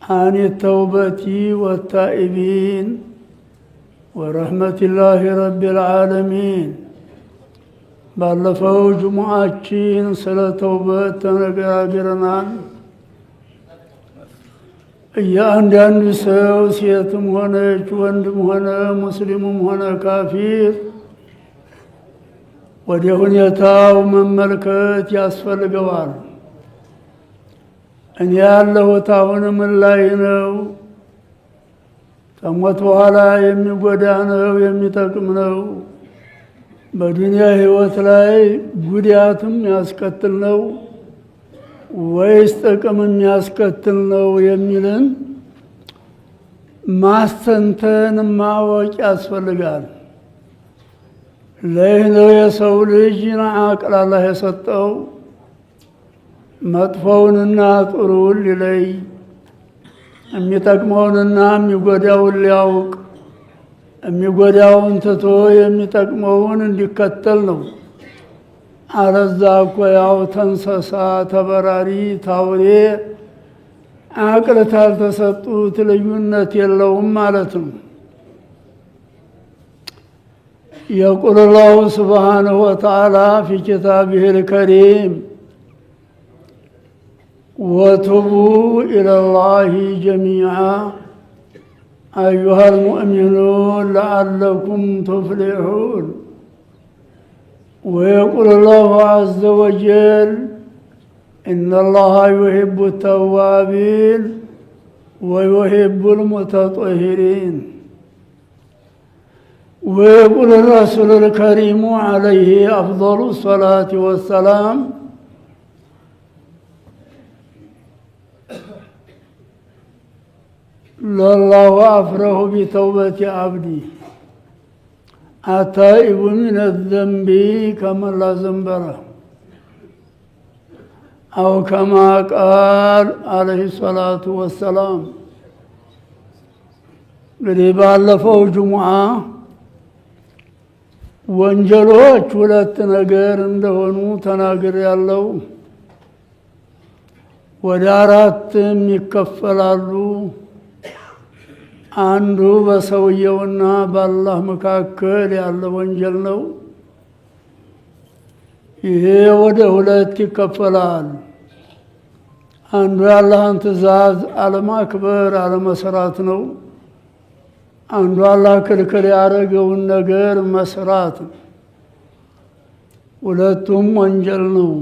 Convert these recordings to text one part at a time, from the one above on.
عن التوبة والتائبين ورحمة الله رب العالمين ባለፈው ጁሙአችን ስለ ተውበት ተነጋግረናል። እያንዳንዱ ሰው ሴትም ሆነች ወንድም ሆነ ሙስሊምም ሆነ ካፊር ወደ ሁኔታው መመልከት ያስፈልገዋል። እኔ ያለሁት አሁን ምን ላይ ነው? ከሞት በኋላ የሚጎዳ ነው የሚጠቅም ነው? በዱንያ ህይወት ላይ ጉዳትም ያስከትል ነው ወይስ ጥቅም የሚያስከትል ነው የሚልን ማስተንተን ማወቅ ያስፈልጋል። ለይህ ነው የሰው ልጅ አቅል አላህ የሰጠው መጥፎውንና ጥሩውን ሊለይ የሚጠቅመውንና የሚጎዳውን ሊያውቅ የሚጎዳውን ትቶ የሚጠቅመውን እንዲከተል ነው። አለዛ እኮ ያው ተንሰሳ ተበራሪ ታውሬ አቅል ታልተሰጡት ልዩነት የለውም ማለት ነው። يقول الله سبحانه وتعالى في كتابه الكريم وتوبوا إلى الله جميعا أيها المؤمنون لعلكم تفلحون. ويقول الله عز وجل إن الله يحب التوابين ويحب المتطهرين. ويقول الرسول الكريم عليه أفضل الصلاة والسلام لله أفرح بتوبة عبدي التائب من الذنب كمن لا ذنب له أو كما قال عليه الصلاة والسلام. እንግዲህ ባለፈው ጁሙዓ ወንጀሎች ሁለት ነገር እንደሆኑ ተናግሬያለሁ። ወደ አራትም ይከፈላሉ። አንዱ በሰውየውና በአላህ መካከል ያለ ወንጀል ነው። ይሄ ወደ ሁለት ይከፈላል። አንዱ የአላህን ትእዛዝ አለማክበር አለመስራት ነው። አንዱ አላህ ክልክል ያደረገውን ነገር መስራት ነው። ሁለቱም ወንጀል ነው።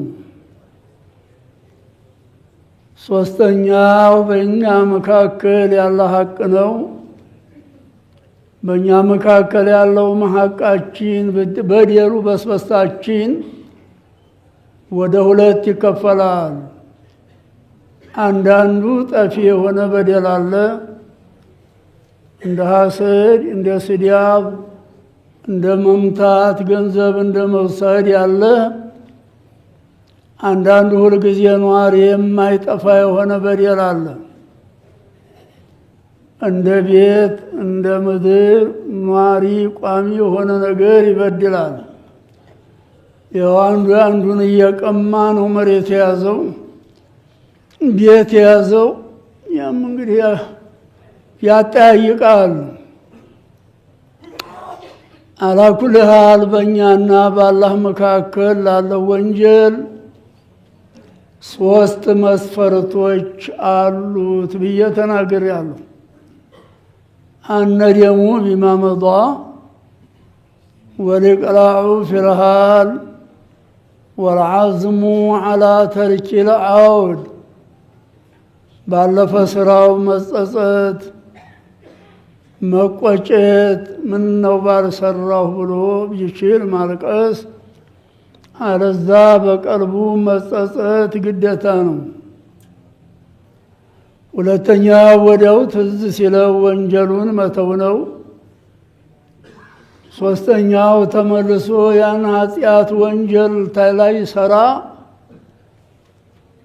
ሶስተኛው በእኛ መካከል ያለ ሐቅ ነው። በእኛ መካከል ያለው ሐቃችን በደሉ በስበስታችን ወደ ሁለት ይከፈላል። አንዳንዱ ጠፊ የሆነ በደል አለ፣ እንደ ሐሰድ፣ እንደ ስድብ፣ እንደ መምታት፣ ገንዘብ እንደ መውሰድ ያለ። አንዳንዱ ሁልጊዜ ኗሪ የማይጠፋ የሆነ በደል አለ፣ እንደ ቤት እንደ ምድር ኗሪ ቋሚ የሆነ ነገር ይበድላል። ያው አንዱ አንዱን እየቀማ ነው መሬት የያዘው ቤት የያዘው። ያም እንግዲህ ያጠያይቃል። አላኩል ሀል በእኛና በአላህ መካከል ላለው ወንጀል ሶስት መስፈርቶች አሉት ብዬ ተናግሬያለሁ። አነደሙ ቢማ መዳ ወልኢቅላዑ ፊልሃል ወልዓዝሙ ዐላ ተርኪል ዐውድ። ባለፈ ስራው መጸጸት መቆጨት፣ ምን ነው ባልሰራሁ ብሎ ቢችል ማልቀስ፣ አለዛ በቀልቡ መጸጸት ግዴታ ነው። ሁለተኛ ወዲያው ትዝ ሲለው ወንጀሉን መተው ነው። ሶስተኛው ተመልሶ ያን ኃጢአት ወንጀል ላይ ሰራ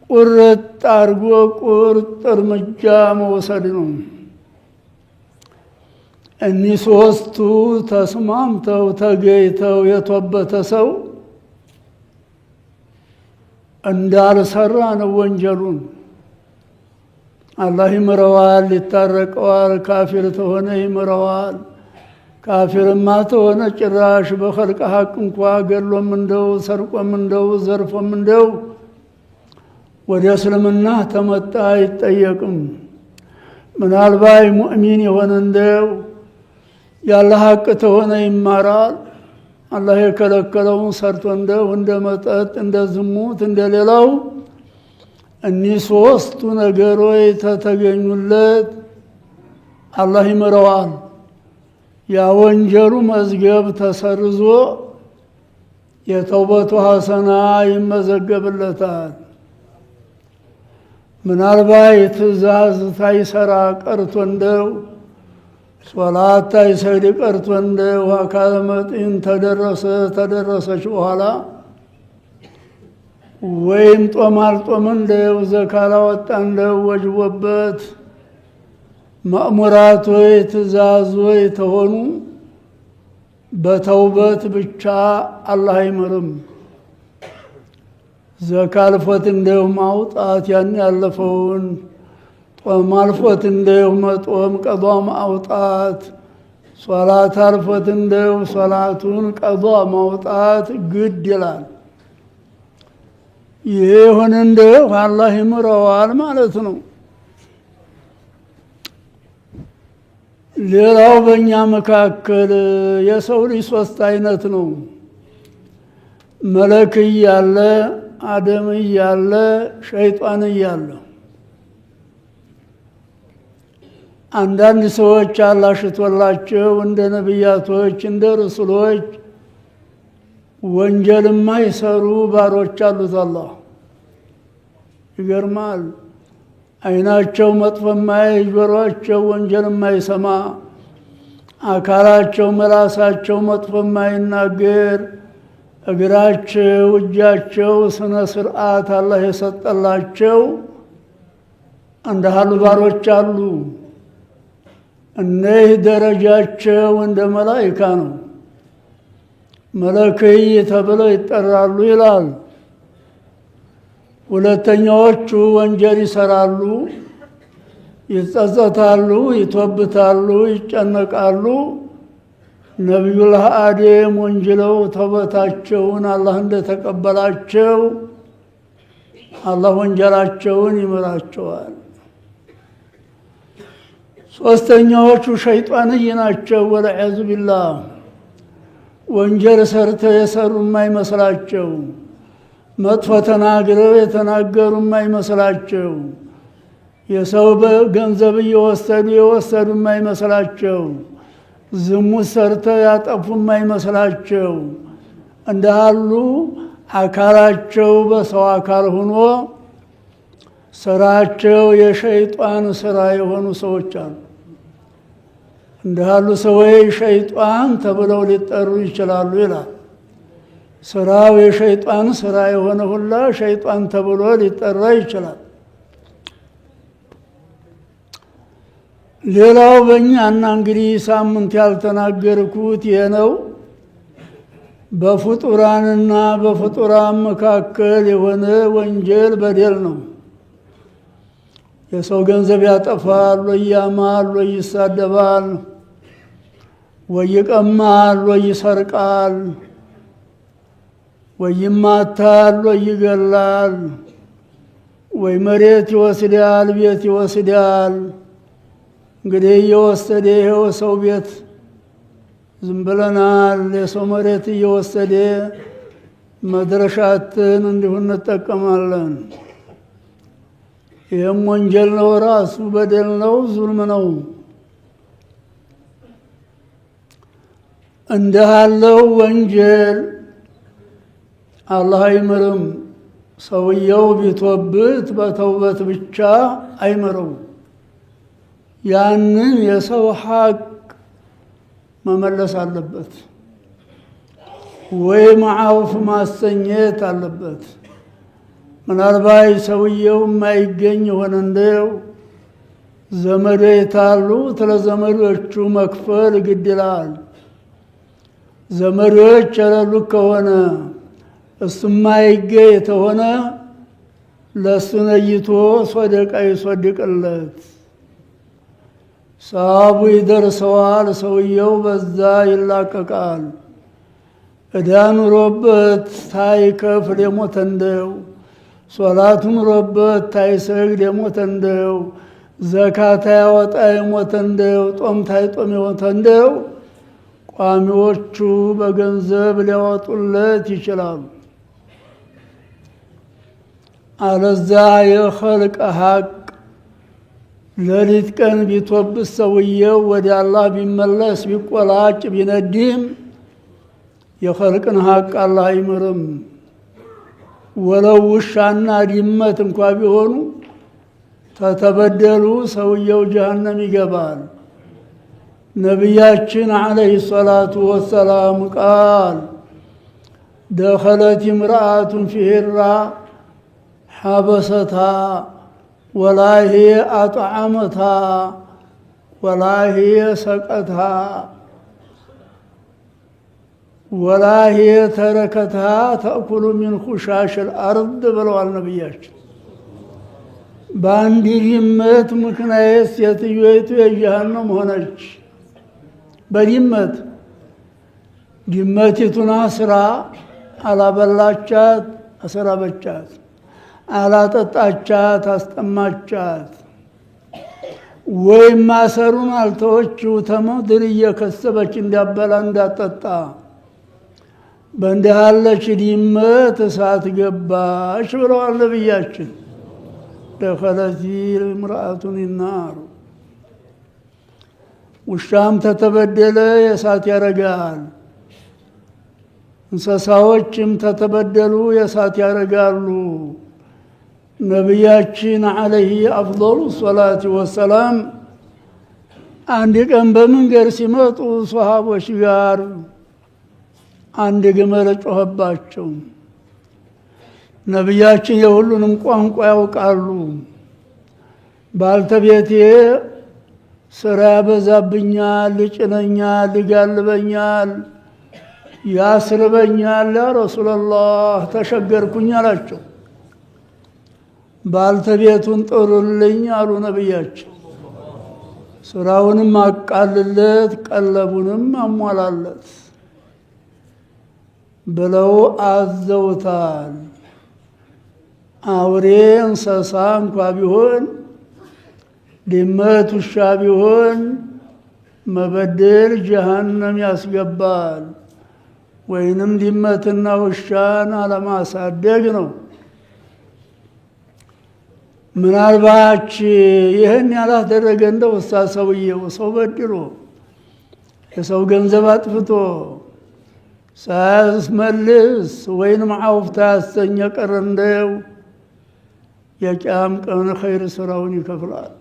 ቁርጥ አርጎ ቁርጥ እርምጃ መውሰድ ነው። እኒህ ሶስቱ ተስማምተው ተገይተው የተወበተ ሰው እንዳልሰራ ነው ወንጀሉን። አላህ ይምረዋል፣ ይታረቀዋል። ካፊር ተሆነ ይምረዋል። ካፊርማ ተሆነ ጭራሽ በኸልቅ ሐቅ እንኳ ገሎም እንደው ሰርቆም እንደው ዘርፎም እንደው ወደ እስልምና ተመጣ አይጠየቅም። ምናልባት ሙእሚን የሆነ እንደው ያለ ሐቅ ተሆነ ይማራል። አላህ የከለከለውን ሰርቶ እንደው እንደ መጠጥ፣ እንደ ዝሙት፣ እንደ ሌላው እኒህ ሶስቱ ነገሮች ተተገኙለት አላህ ይምረዋል። ያ ወንጀሉ መዝገብ ተሰርዞ የተውበቱ ሐሰና ይመዘገብለታል። ምናልባት ትእዛዝ ታይሰራ ቀርቶ እንደው ሶላት ታይሰግድ ቀርቶ እንደው አካለ መጠን ተደረሰች በኋላ ወይም ጦም አልጦም እንደው ዘካ አላወጣ እንደው ወጅቦበት ማእሙራቶች ትእዛዞች ተሆኑ በተውበት ብቻ አላህ አይምርም። ዘካ አልፎት እንደው ማውጣት ያን ያለፈውን፣ ጦም አልፎት እንደው መጦም ቀዷ ማውጣት፣ ሶላት አልፎት እንደው ሶላቱን ቀዷ ማውጣት ግድ ይላል። ይሁን እንደው አላህ ይምረዋል ማለት ነው። ሌላው በእኛ መካከል የሰው ልጅ ሶስት አይነት ነው። መለክ እያለ፣ አደም እያለ፣ ሸይጣን እያለ። አንዳንድ ሰዎች አላህ ሽቶላቸው እንደ ነቢያቶች እንደ ረሱሎች ወንጀል የማይሰሩ ባሮች አሉት። አላህ ይገርማል። አይናቸው መጥፎ የማያይ፣ ጆሮአቸው ወንጀል የማይሰማ፣ አካላቸው መላሳቸው መጥፎ የማይናገር፣ እግራቸው እጃቸው ስነ ስርዓት አላህ የሰጠላቸው እንዳሉ ባሮች አሉ። እነዚህ ደረጃቸው እንደ መላኢካ ነው። መለክይ ተብለው ይጠራሉ ይላል። ሁለተኛዎቹ ወንጀል ይሰራሉ፣ ይጸጸታሉ፣ ይቶብታሉ፣ ይጨነቃሉ። ነቢዩላህ አደም ወንጅለው ተውበታቸውን አላህ እንደተቀበላቸው አላህ ወንጀላቸውን ይምራቸዋል። ሶስተኛዎቹ ሸይጣንይ ናቸው። ወለዒያዙ ቢላህ ወንጀል ሰርተው የሰሩ የማይመስላቸው፣ መጥፎ ተናግረው የተናገሩ የማይመስላቸው፣ የሰው ገንዘብ እየወሰዱ የወሰዱ የማይመስላቸው፣ ዝሙት ሰርተው ያጠፉ የማይመስላቸው እንዳሉ አካላቸው በሰው አካል ሆኖ ስራቸው የሸይጣን ስራ የሆኑ ሰዎች አሉ። እንዳሉ ሰዎች ሸይጣን ተብለው ሊጠሩ ይችላሉ ይላል። ስራው የሸይጣን ስራ የሆነ ሁላ ሸይጣን ተብሎ ሊጠራ ይችላል። ሌላው በእኛና እንግዲህ ሳምንት ያልተናገርኩት ይሄ ነው። በፍጡራንና በፍጡራን መካከል የሆነ ወንጀል በደል ነው። የሰው ገንዘብ ያጠፋል፣ ወይ ያማል፣ ወይ ይሳደባል፣ ወይ ይቀማል፣ ወይ ይሰርቃል፣ ወይ ይማታል፣ ወይ ይገላል፣ ወይ መሬት ይወስዳል፣ ቤት ይወስዳል። እንግዲህ እየወሰደ ይኸው ሰው ቤት ዝም ብለናል። የሰው መሬት እየወሰደ መድረሻትን እንዲሁ እንጠቀማለን። ይህም ወንጀል ነው፣ ራሱ በደል ነው፣ ዙልም ነው። እንዲህ ያለው ወንጀል አላህ አይምርም። ሰውየው ቢቶብት በተውበት ብቻ አይምረው። ያንን የሰው ሐቅ መመለስ አለበት፣ ወይ ማዓውፍ ማሰኘት አለበት። ምናልባት ሰውየው የማይገኝ የሆነ እንደው ዘመዶች ታሉት፣ ለዘመዶቹ መክፈል ግድ ይላል። ዘመዶች የሌሉት ከሆነ እሱ የማይገኝ የተሆነ ለሱ ነይቶ ሶደቃ ይሶድቅለት። ሰዋቡ ይደርሰዋል። ሰውየው በዛ ይላቀቃል። እዳ ኑሮበት ታይከፍል የሞተ እንደው፣ ሶላት ኑሮበት ታይሰግድ የሞተ እንደው፣ ዘካታ ያወጣ የሞተ እንደው፣ ጦም ታይጦም የሞተ እንደው ቋሚዎቹ በገንዘብ ሊያወጡለት ይችላሉ። አለዛ የኸልቅ ሀቅ ሌሊት ቀን ቢቶብስ ሰውየው ወደ አላህ ቢመለስ ቢቆላጭ ቢነዲም የኸልቅን ሀቅ አላህ አይምርም። ወለው ውሻና ድመት እንኳ ቢሆኑ ተተበደሉ ሰውየው ጀሃነም ይገባል። ነቢያችን ዓለይሂ ሰላቱ ወሰላም ቃል ደኸለት እምረአቱን ፊ ሂራ ሐበሰታ ወላሂ አጥዓመታ ወላሂ ሰቀታ ወላሂ ተረከታ ተእኩሉ ሚን ኹሻሽ አልአርድ ብለዋል ነቢያችን። በአንድ ድመት ምክንያት ሴትዮይቱ የጀሃነም ሆነች። በድመት ድመቲቱን አስራ አላበላቻት፣ አሰራበቻት፣ አላጠጣቻት፣ አስጠማቻት። ወይም ማሰሩን አልተወችው ተምድር እየከሰበች እንዲያበላ እንዳጠጣ። በእንዲህ ያለች ድመት እሳት ገባች ብለዋል ነቢያችን። ደኸለት እምረአቱን ናር። ውሻም ተተበደለ የእሳት ያረጋል። እንስሳዎችም ተተበደሉ የእሳት ያረጋሉ። ነቢያችን ዓለይሂ አፍዶሉ ሰላት ወሰላም አንድ ቀን በመንገድ ሲመጡ ሶሃቦች ጋር አንድ ግመል ጮኸባቸው። ነቢያችን የሁሉንም ቋንቋ ያውቃሉ። ባልተቤቴ ስራ ያበዛብኛል፣ ይጭነኛል፣ ይጋልበኛል፣ ያስርበኛል፣ ያ ረሱላላህ ተሸገርኩኝ አላቸው። ባልተቤቱን ጥሩልኝ አሉ ነቢያችን። ስራውንም አቃልለት፣ ቀለቡንም አሟላለት ብለው አዘውታል። አውሬ እንስሳ እንኳ ቢሆን ድመት ውሻ ቢሆን መበደል ጀሃነም ያስገባል። ወይንም ድመትና ውሻን አለማሳደግ ነው። ምናልባች ይህን ያላደረገ እንደው ሰውየው ሰው በድሎ የሰው ገንዘብ አጥፍቶ ሳያስመልስ ወይንም አውፍታ ያሰኘ ቀረ እንደው የቂያም ቀን ኸይር ስራውን ይከፍላል።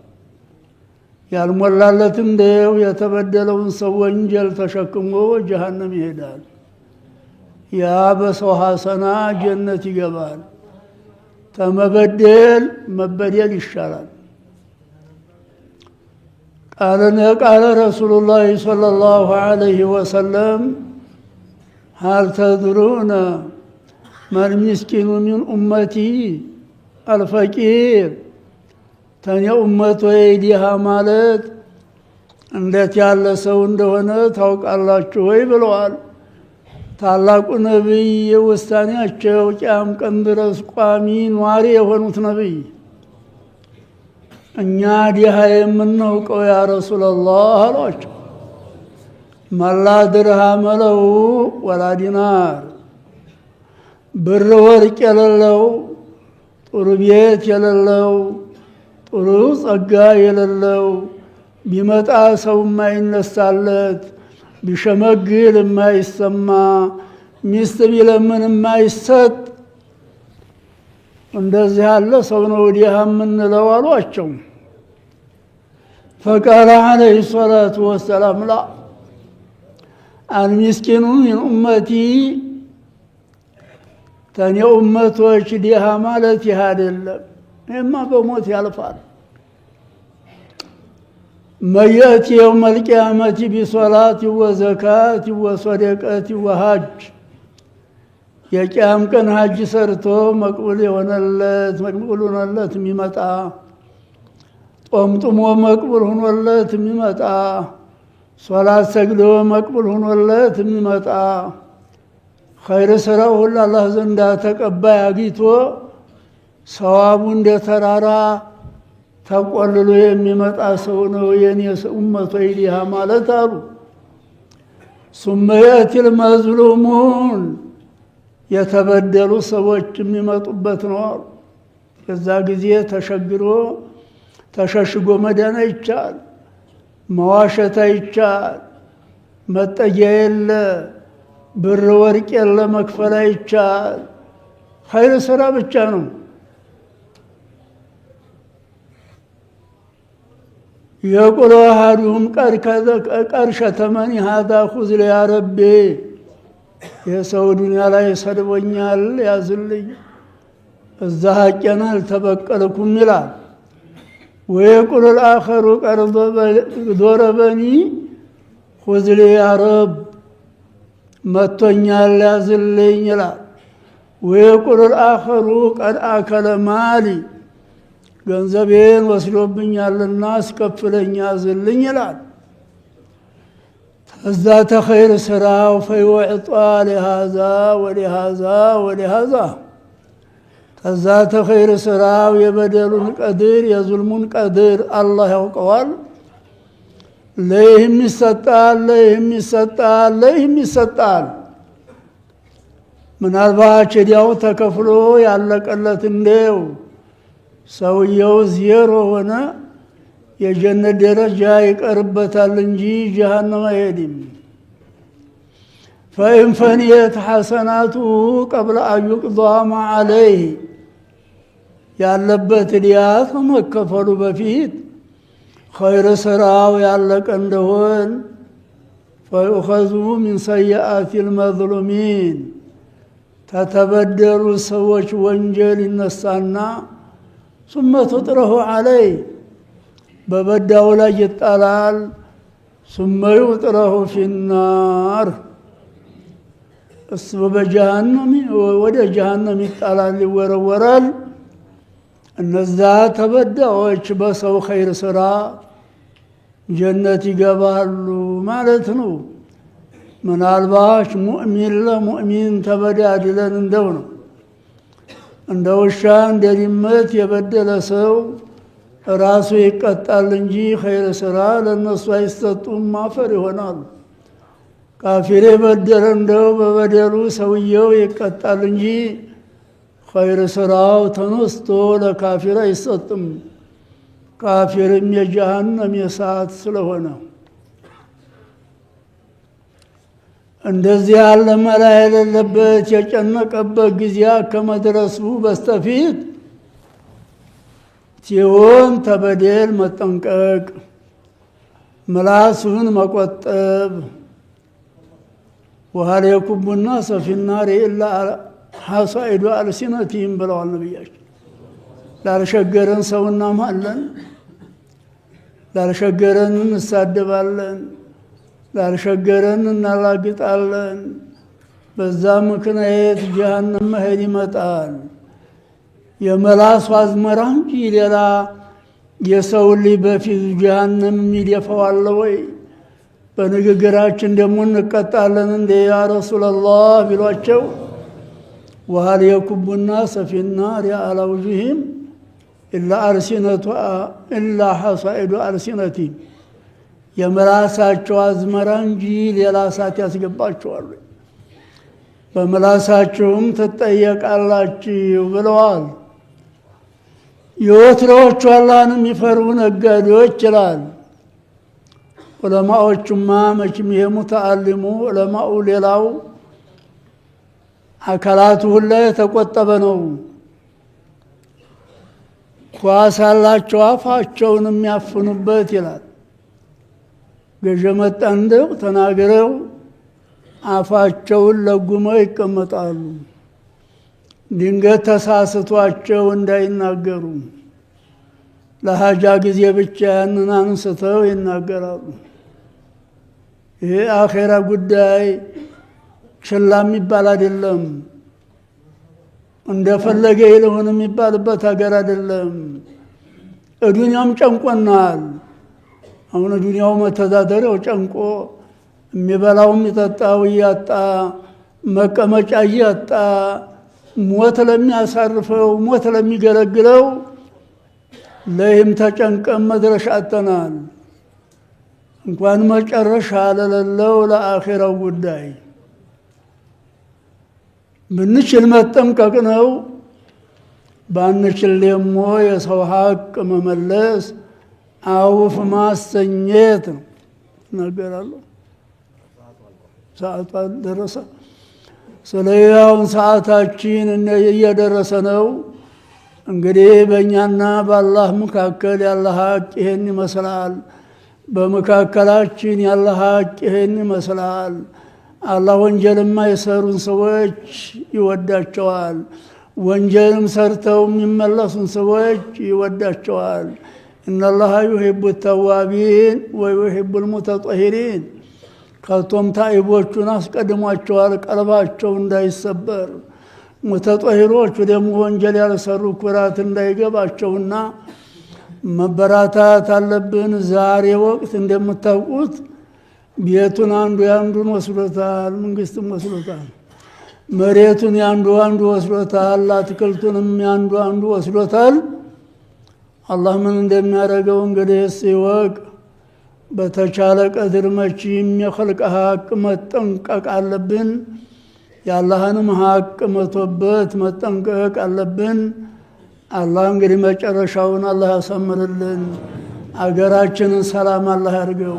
ያልሞላለት እንደው የተበደለውን ሰው ወንጀል ተሸክሞ ጀሃነም ይሄዳል። ያ በሰው ሐሰና ጀነት ይገባል። ተመበደል መበደል ይሻላል። ቃለ ረሱሉላህ ሰለላሁ ዐለይሂ ወሰለም ሀል ተድሩነ መን ሚስኪኑ ሚን ኡመቲ አልፈቂር፣ ተኔ ኡመት ወይ ዲሃ ማለት እንዴት ያለ ሰው እንደሆነ ታውቃላችሁ ወይ ብለዋል። ታላቁ ነቢይ ውሳኔያቸው ቂያም ቀን ድረስ ቋሚ ኗሪ የሆኑት ነቢይ እኛ ዲሃ የምናውቀው ያ ረሱላላህ አሏቸው። መላ ድርሃመ ለሁ ወላ ዲናር፣ ብር ወርቅ የሌለው፣ ጥሩ ቤት የሌለው፣ ጥሩ ጸጋ የሌለው፣ ቢመጣ ሰው የማይነሳለት፣ ቢሸመግል የማይሰማ፣ ሚስት ቢለምን የማይሰጥ እንደዚህ ያለ ሰው ነው ዲሃ የምንለው አሏቸው። ፈቃለ ዓለይሂ ሰላቱ ወሰላም ላ አልሚስኪኑ ሚን ኡመቲ፣ ተኔ ኡመቶች ዲሃ ማለት ይህ አይደለም፣ ይህማ በሞት ያልፋል። መየእቲ የውመል ቂያመቲ ቢሶላት ወዘካት ወሰደቀት ወሀጅ፣ የቂያም ቀን ሀጅ ሰርቶ መቅቡል ሆነለት የሚመጣ ጦምጥሞ መቅቡል ሆኖለት የሚመጣ ሶላት ሰግዶ መቅቡል ሆኖለት የሚመጣ ኸይር ስራው ሁሉ አላህ ዘንዳ ተቀባይ አግኝቶ ሰዋቡ እንደ ተራራ ተቆልሎ የሚመጣ ሰው ነው የኔ ኡመት ወይዲሃ ማለት አሉ። ثم يأتي المظلومون የተበደሉ ሰዎች የሚመጡበት ነው አሉ። ከዛ ጊዜ ተሸሽጎ መዳን አይቻል፣ መዋሸት አይቻል፣ መጠጊያ የለ፣ ብር ወርቅ የለ፣ መክፈል አይቻል። ኸይር ስራ ብቻ ነው። የቁሎ አሐዱሁም ቀድ ሸተመኒ ሃዛ ኹዝ ያ ረቢ፣ የሰው ዱንያ ላይ ሰድቦኛል ያዝልኝ፣ እዛ ሐቄን አልተበቀልኩም ይላል። ወየቁሉ አልአኸሩ ቀድ ዶረበኒ ኹዝ ያ ረብ፣ መቶኛል ያዝልኝ ይላል። ወየቁሉ አልአኸሩ ቀድ አከለ ማሊ፣ ገንዘቤን ወስዶብኛልና አስከፍለኝ ያዝልኝ ይላል። ከዛ ተኸይር ስራው ፈይወዕጣ ለሃዛ ወለሃዛ ወለሃዛ፣ ከዛ ተኸይር ስራው የበደሉን ቀድር የዙልሙን ቀድር አላህ ያውቀዋል። ለይህም ይሰጣል፣ ለይህም ይሰጣል፣ ለይህም ይሰጣል። ምናልባት ዕዳው ተከፍሎ ያለቀለት እንደው ሰውየው ዜሮ ሆነ የጀነት ደረጃ ይቀርበታል እንጂ ጀሃነም አይሄድም። ፈኢን ፈኒየት ሐሰናቱ ቀብለ አን ዩቅዷ ማ ዐለይህ፣ ያለበት ዕዳ ከመከፈሉ በፊት ኸይር ስራው ያለቀ እንደሆን ፈዩኸዙ ሚን ሰይአት ልመዝሉሚን፣ ተተበደሉ ሰዎች ወንጀል ይነሳና ثم تطرح عليه በበዳው ላይ ይጣላል። ثم يطرح في النار እሱ በጀሃነም ወደ ጀሃነም ይጣላል፣ ይወረወራል። እነዛ ተበዳዎች በሰው ኸይር ስራ ጀነት ይገባሉ ማለት ነው። ምናልባት ሙእሚን ለሙእሚን ተበዳድለን እንደው ነው። እንደ ውሻ እንደ ድመት የበደለ ሰው ራሱ ይቀጣል እንጂ ኸይር ስራ ለነሱ አይሰጡም፣ ማፈር ይሆናሉ። ካፊር የበደለ እንደው በበደሉ ሰውየው ይቀጣል እንጂ ኸይር ስራው ተነስቶ ለካፊር አይሰጥም። ካፊርም የጀሃነም የእሳት ስለሆነ እንደዚህ ያለ መላ የሌለበት የጨነቀበት ጊዜ ከመድረሱ በስተፊት ሲሆን ተበደል መጠንቀቅ፣ ምላሱን መቆጠብ። ወሀል የኩቡ ናሰ ፊ ናሪ ኢላ ሐሳኢዱ አልሲነቲሂም ብለዋል ነቢያችን። ላልሸገረን ሰው እናማለን፣ ላልሸገረን እንሳደባለን፣ ላልሸገረን እናላግጣለን። በዛ ምክንያት ጀሃነም መሄድ ይመጣል። የመላሱ አዝመራ እንጂ ሌላ የሰው ልጅ በፊት ጀሃነም የሚደፋዋለ ወይ? በንግግራችን ደግሞ እንቀጣለን እንደ ያ ረሱላላህ ቢሏቸው ወሀል የኩቡ ናሰ ፊ ናሪ ዐላ ውጁሂሂም ኢላ ሐሳኢዱ አልሲነቲሂም፣ የምላሳቸው አዝመራ እንጂ ሌላ እሳት ያስገባቸዋል፣ በምላሳቸውም ትጠየቃላችሁ ብለዋል። የወትሮዎቹ አላህን የሚፈሩ ነጋዴዎች ይላል። ዑለማዎቹማ መቼም ይሄ ሙተአሊሙ ዑለማኡ ሌላው አካላቱ ሁላ የተቆጠበ ነው። ኳስ ያላቸው አፋቸውን የሚያፍኑበት ይላል። ገዥ መጣ እንደው ተናግረው አፋቸውን ለጉመው ይቀመጣሉ። ድንገት ተሳስቷቸው እንዳይናገሩ ለሀጃ ጊዜ ብቻ ያንን አንስተው ይናገራሉ። ይሄ አኼራ ጉዳይ ችላ የሚባል አይደለም። እንደፈለገ ይለውን የሚባልበት ሀገር አይደለም። ዱንያም ጨንቆናል። አሁን ዱንያው መተዳደሪያው ጨንቆ የሚበላው የሚጠጣው እያጣ መቀመጫ እያጣ ሞት ለሚያሳርፈው ሞት ለሚገለግለው ለይም ተጨንቀን መድረሻ አጥተናል። እንኳን መጨረሻ ለሌለው ለአኺራው ጉዳይ ብንችል መጠንቀቅ ነው። ባንችል ደግሞ የሰው ሀቅ መመለስ አውፍ ማሰኘት ነው። ነገራለሁ ሰዓቱ ደረሰ። ስለያውን ሰዓታችን እየደረሰ ነው። እንግዲህ በእኛና በአላህ መካከል ያለ ሀቅ ይሄን ይመስላል። በመካከላችን ያለ ሀቅ ይሄን ይመስላል። አላህ ወንጀልማ የሰሩን ሰዎች ይወዳቸዋል። ወንጀልም ሰርተው የሚመለሱን ሰዎች ይወዳቸዋል። ኢነላህ ዩሂቡ ተዋቢን ወዩሂቡ ልሙተጠሂሪን። ከቶም ታኢቦቹን አስቀድሟቸዋል ቀልባቸው እንዳይሰበር። ሙተጠሂሮቹ ደግሞ ወንጀል ያልሰሩ ኩራት እንዳይገባቸውና መበራታት አለብን። ዛሬ ወቅት እንደምታውቁት ቤቱን አንዱ ያንዱን ወስዶታል፣ መንግስትም ወስዶታል። መሬቱን ያንዱ ወስዶታል፣ አትክልቱንም ያንዱ ወስዶታል። አላህ ምን እንደሚያደርገው እንግዲህ ሲወቅ በተቻለ ቀድር መቼም የኸልቅ ሀቅ መጠንቀቅ አለብን። የአላህንም ሀቅ መቶበት መጠንቀቅ አለብን። አላህ እንግዲህ መጨረሻውን አላህ ያሳምርልን። አገራችንን ሰላም አላህ ያድርገው።